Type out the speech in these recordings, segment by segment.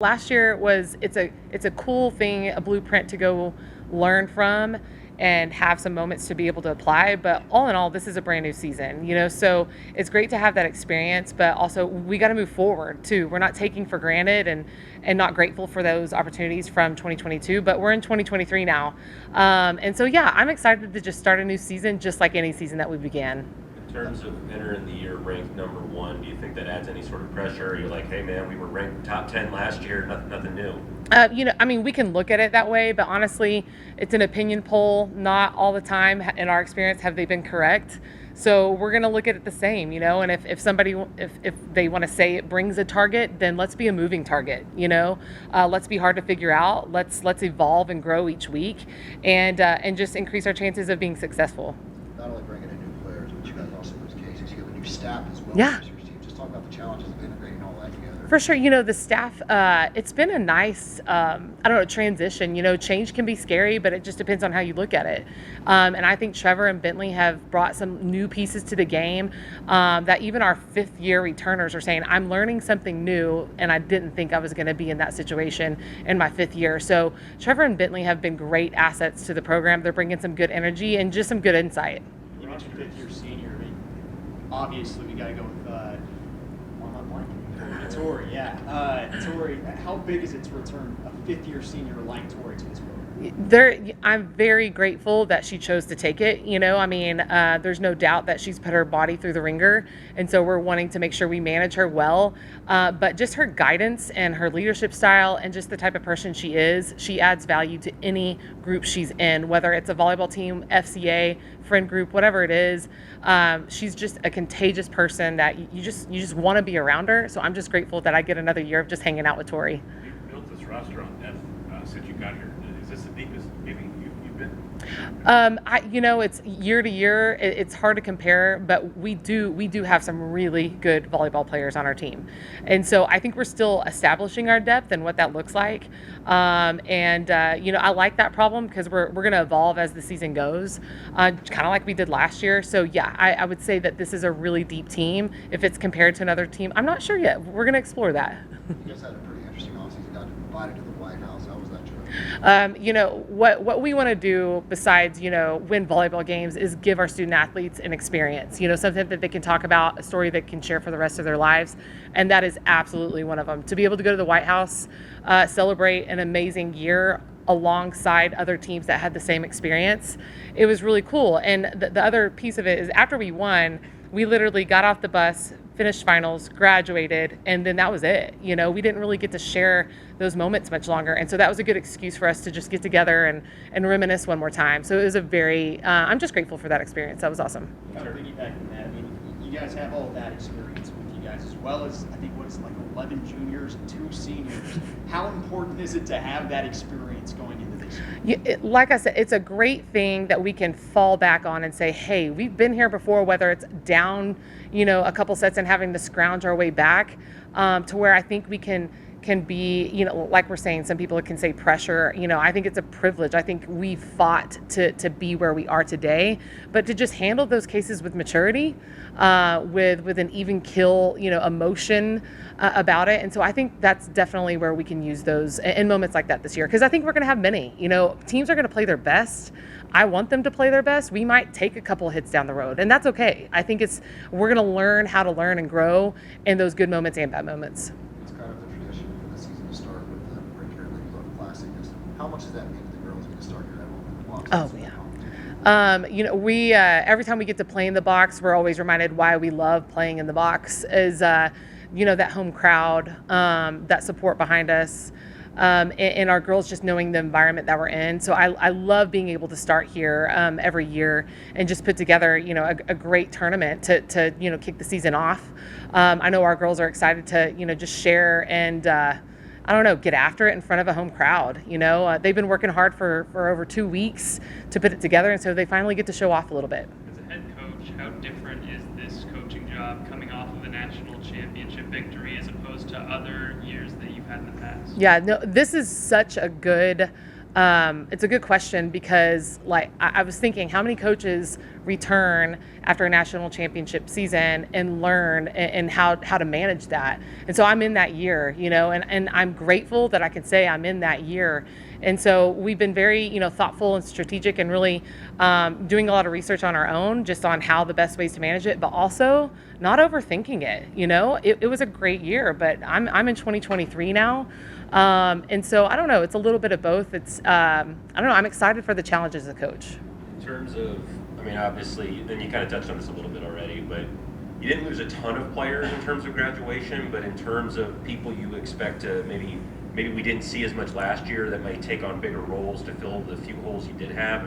last year it's a cool thing, a blueprint to go learn from and have some moments to be able to apply. But all in all, this is a brand new season, so it's great to have that experience, but also we got to move forward too. We're not taking for granted and not grateful for those opportunities from 2022, but we're in 2023 now. And so, yeah, I'm excited to just start a new season, just like any season that we began. In terms of entering the year ranked number one, do you think that adds any sort of pressure? Are you like, hey man, we were ranked top 10 last year, nothing new? We can look at it that way, but honestly, it's an opinion poll. Not all the time, in our experience, have they been correct. So we're going to look at it the same, and if somebody, if they want to say it brings a target, then let's be a moving target, let's be hard to figure out. Let's evolve and grow each week and just increase our chances of being successful. Not only bringing in new players, but you guys also those cases, you have a new staff as well. Yeah. Just talk about the challenges of integrating all that together. For sure, the staff, it's been a nice, transition. Change can be scary, but it just depends on how you look at it. And I think Trevor and Bentley have brought some new pieces to the game that even our fifth-year returners are saying, I'm learning something new, and I didn't think I was going to be in that situation in my fifth year. So Trevor and Bentley have been great assets to the program. They're bringing some good energy and just some good insight. You mentioned fifth-year senior. I mean, obviously, we got to go with Tori, yeah. Tori, how big is it to return a fifth-year senior like Tori to this program? I'm very grateful that she chose to take it. There's no doubt that she's put her body through the ringer, and so we're wanting to make sure we manage her well. But just her guidance and her leadership style and just the type of person she is, she adds value to any group she's in, whether it's a volleyball team, FCA, friend group, whatever it is. She's just a contagious person that you just want to be around her. So I'm just grateful that I get another year of just hanging out with Tori. You've built this roster on depth since you got here. Is this the deepest maybe you've been? It's year to year. It's hard to compare, but we do have some really good volleyball players on our team, and so I think we're still establishing our depth and what that looks like. I like that problem because we're going to evolve as the season goes, kind of like we did last year. So yeah, I would say that this is a really deep team. If it's compared to another team, I'm not sure yet. We're going to explore that. You guys had a pretty interesting offseason. Got invited to the White House. How was that trip? What we want to do besides, win volleyball games is give our student athletes an experience, something that they can talk about, a story they can share for the rest of their lives. And that is absolutely one of them. To be able to go to the White House, celebrate an amazing year alongside other teams that had the same experience, it was really cool. And the other piece of it is after we won, we literally got off the bus, finished finals, graduated, and then that was it. We didn't really get to share those moments much longer. And so that was a good excuse for us to just get together and reminisce one more time. So it was I'm just grateful for that experience. That was awesome. Kind of piggybacking that, you guys have all of that experience with you guys, as well as, I think, 11 juniors and 2 seniors. How important is it to have that experience going into this year? Like I said, it's a great thing that we can fall back on and say, hey, we've been here before, whether it's down, a couple sets and having to scrounge our way back to where I think we can be, like we're saying, some people can say pressure. I think it's a privilege. I think we fought to be where we are today, but to just handle those cases with maturity, with an even kill, emotion about it. And so I think that's definitely where we can use those in moments like that this year, because I think we're going to have many. Teams are going to play their best. I want them to play their best. We might take a couple hits down the road, and that's okay. I think we're going to learn how to learn and grow in those good moments and bad moments. It's kind of the tradition for the season to start with the BritKare Lady Buff Classic. How much does that mean to the girls when you start your blocks? Oh, yeah. We every time we get to play in the box, we're always reminded why we love playing in the box is, that home crowd, that support behind us, and our girls just knowing the environment that we're in. So I love being able to start here every year and just put together, a great tournament to kick the season off. I know our girls are excited to, just share and, get after it in front of a home crowd. They've been working hard for over 2 weeks to put it together, and so they finally get to show off a little bit. As a head coach, how different is this coaching job coming off of a national championship victory as opposed to other years that you've had in the past? Yeah, no, this is such a good it's a good question because I was thinking how many coaches return after a national championship season and learn and how to manage that. And so I'm in that year, and I'm grateful that I can say I'm in that year. And so we've been very, thoughtful and strategic and really doing a lot of research on our own, just on how the best ways to manage it, but also not overthinking it. It was a great year, but I'm in 2023 now. And so I don't know, it's a little bit of both. It's, I don't know, I'm excited for the challenges as a coach. In terms of, obviously, and you kind of touched on this a little bit already, but you didn't lose a ton of players in terms of graduation, but in terms of people you expect to maybe we didn't see as much last year that might take on bigger roles to fill the few holes you did have.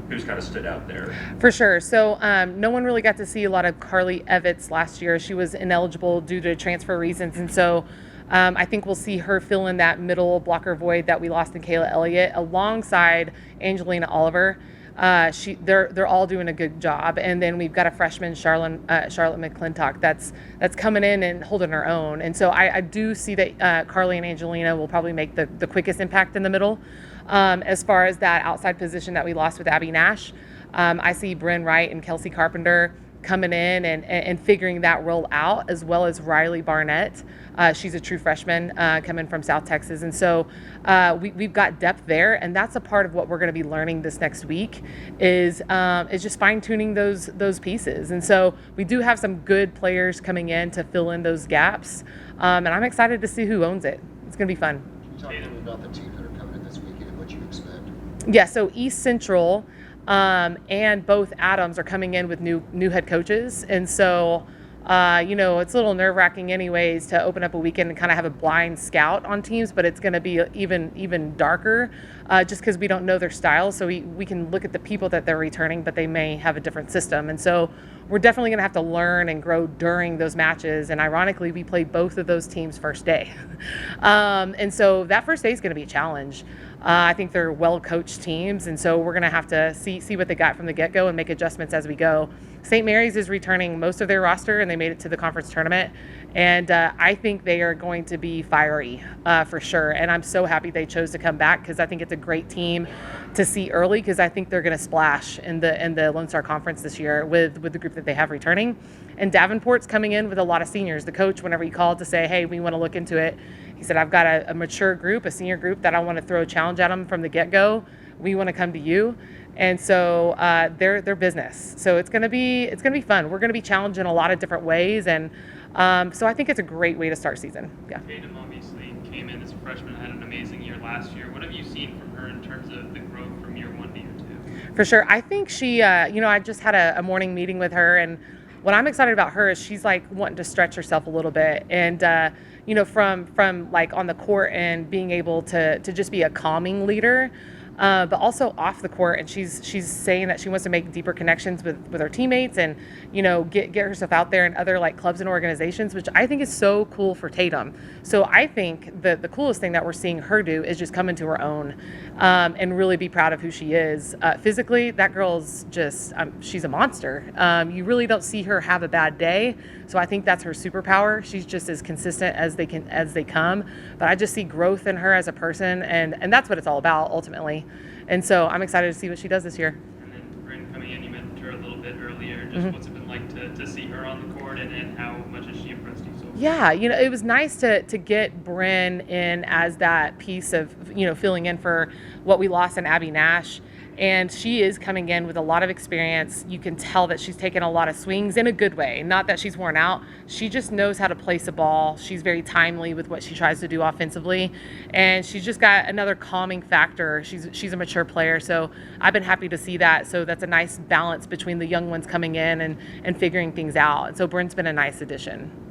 Who's kind of stood out there? For sure. So no one really got to see a lot of Carly Evitz last year. She was ineligible due to transfer reasons. And so I think we'll see her fill in that middle blocker void that we lost in Kayla Elliott alongside Angelina Oliver. They're all doing a good job, and then we've got a freshman Charlotte McClintock that's coming in and holding her own. And so I do see that Carly and Angelina will probably make the quickest impact in the middle. As far as that outside position that we lost with Abby Nash, I see Bryn Wright and Kelsey Carpenter coming in and figuring that role out, as well as Riley Barnett. She's a true freshman coming from South Texas. And so we've got depth there, and that's a part of what we're going to be learning this next week is just fine-tuning those pieces. And so we do have some good players coming in to fill in those gaps, and I'm excited to see who owns it. It's going to be fun. Can you talk a little bit about the teams that are coming in this weekend and what you expect? Yeah, so East Central and both Adams are coming in with new head coaches. And so, it's a little nerve-wracking anyways to open up a weekend and kind of have a blind scout on teams, but it's going to be even darker just because we don't know their style. So we can look at the people that they're returning, but they may have a different system. And so we're definitely going to have to learn and grow during those matches. And ironically, we played both of those teams first day. And so that first day is going to be a challenge. I think they're well-coached teams, and so we're going to have to see what they got from the get-go and make adjustments as we go. St. Mary's is returning most of their roster, and they made it to the conference tournament, and I think they are going to be fiery for sure, and I'm so happy they chose to come back because I think it's a great team to see early because I think they're going to splash in the Lone Star Conference this year with the group that they have returning. And Davenport's coming in with a lot of seniors. The coach, whenever he called to say, hey, we want to look into it, he said, I've got a mature group, a senior group that I want to throw a challenge at them from the get-go. We want to come to you. And so they're business. So it's going to be fun. We're going to be challenged in a lot of different ways. And so I think it's a great way to start season. Yeah. Tatum obviously came in as a freshman, had an amazing year last year. What have you seen from her in terms of the growth from year one to year two? For sure. I think she, I just had a morning meeting with her, and what I'm excited about her is she's like wanting to stretch herself a little bit. And, from like on the court and being able to just be a calming leader, but also off the court. And she's saying that she wants to make deeper connections with her teammates and, get herself out there in other like clubs and organizations, which I think is so cool for Tatum. So I think the coolest thing that we're seeing her do is just come into her own and really be proud of who she is. Physically, that girl's just, she's a monster. You really don't see her have a bad day. So I think that's her superpower. She's just as consistent as they come. But I just see growth in her as a person, and that's what it's all about ultimately. And so I'm excited to see what she does this year. And then Bryn coming in, you mentioned her a little bit earlier. Just what's it been like to see her on the court, and how much has she impressed you so far? Yeah, it was nice to get Bryn in as that piece of, filling in for what we lost in Abby Nash. And she is coming in with a lot of experience. You can tell that she's taken a lot of swings in a good way. Not that she's worn out. She just knows how to place a ball. She's very timely with what she tries to do offensively. And she's just got another calming factor. She's a mature player. So I've been happy to see that. So that's a nice balance between the young ones coming in and figuring things out. And so Bryn's been a nice addition.